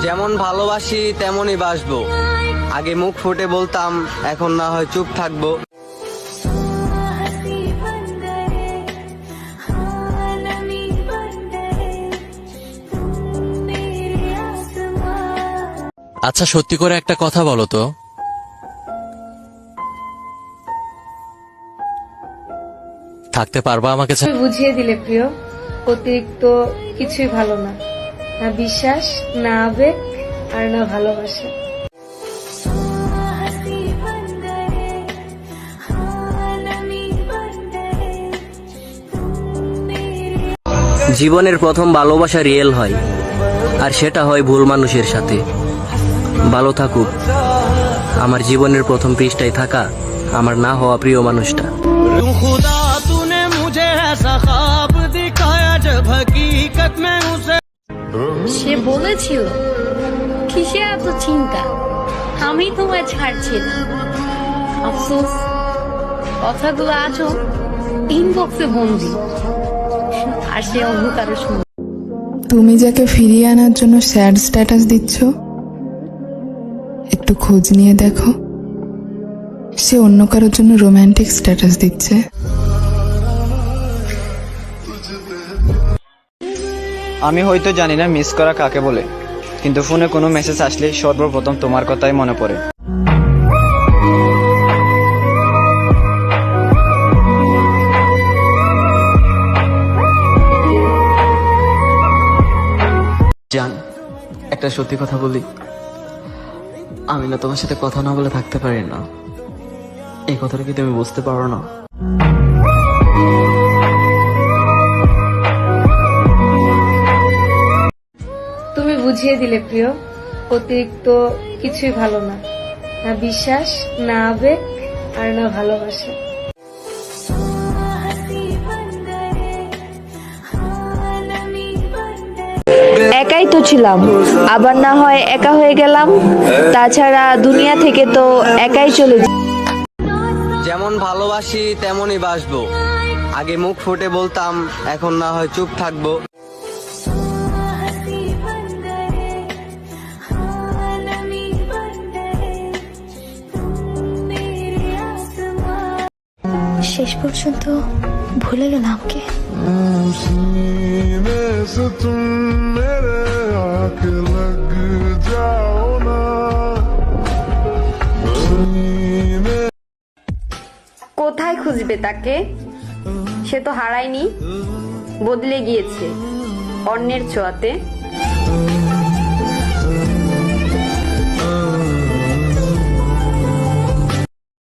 যেমন ভালোবাসি তেমনই বাসবো। আগে মুখ ফুটে বলতাম, এখন না হয় চুপ থাকবো। আচ্ছা, সত্যি করে একটা কথা বলো তো, থাকতে পারবা আমাকে ছাড়া? তুমি বুঝিয়ে দিলে প্রিয়, অতিরিক্ত কিছুই ভালো না, না বিশ্বাস, না আবেগ, আর না ভালোবাসা। জীবনের প্রথম ভালোবাসা রিয়েল হয়, আর সেটা হয় ভুল মানুষের সাথে। ভালো থাকুক আমার জীবনের প্রথম পৃষ্ঠায় থাকা আমার না হওয়া প্রিয় মানুষটা। সে বলেছিল কিসে এত চিন্তা, আমি তোমায় ছাড়ছি না। আফসোস, কথাগুলো আজও ইনবক্সে বন্দি, আর সে অন্য কারো শুনে। তুমি যাকে ফিরিয়ে আনার জন্য স্যাড স্ট্যাটাস দিচ্ছ, একটু খোঁজ নিয়ে দেখো, সে অন্য কারোর জন্য রোমান্টিক স্ট্যাটাস দিচ্ছে। আমি হয়তো জানি না মিস করা কাকে বলে, কিন্তু ফোনে কোনো মেসেজ আসলে সর্বপ্রথম তোমার কথাই মনে পড়ে। জান, একটা সত্যি কথা বলি, আমি না তোমার সাথে কথা না বলে থাকতে পারি না। এই কথাটা কি তুমি বুঝতে পারো না? তুমি বুঝিয়ে দিলে প্রিয়, অতিরিক্ত কিছুই ভালো না, না বিশ্বাস, না আবেগ, আর না ভালোবাসা। একাই তো ছিলাম, আবার না হয় একা হয়ে গেলাম। তাছাড়া দুনিয়া থেকে তো একাই চলে যাই। যেমন ভালোবাসি তেমনই বাসবো। আগে মুখ ফুটে বলতাম, এখন না হয় চুপ থাকবো। শেষ পর্যন্ত ভুলে গেলাম কে। কোথায় খুঁজবে তাকে? সে তো হারায়নি, বদলে গিয়েছে অন্যের ছোঁয়াতে।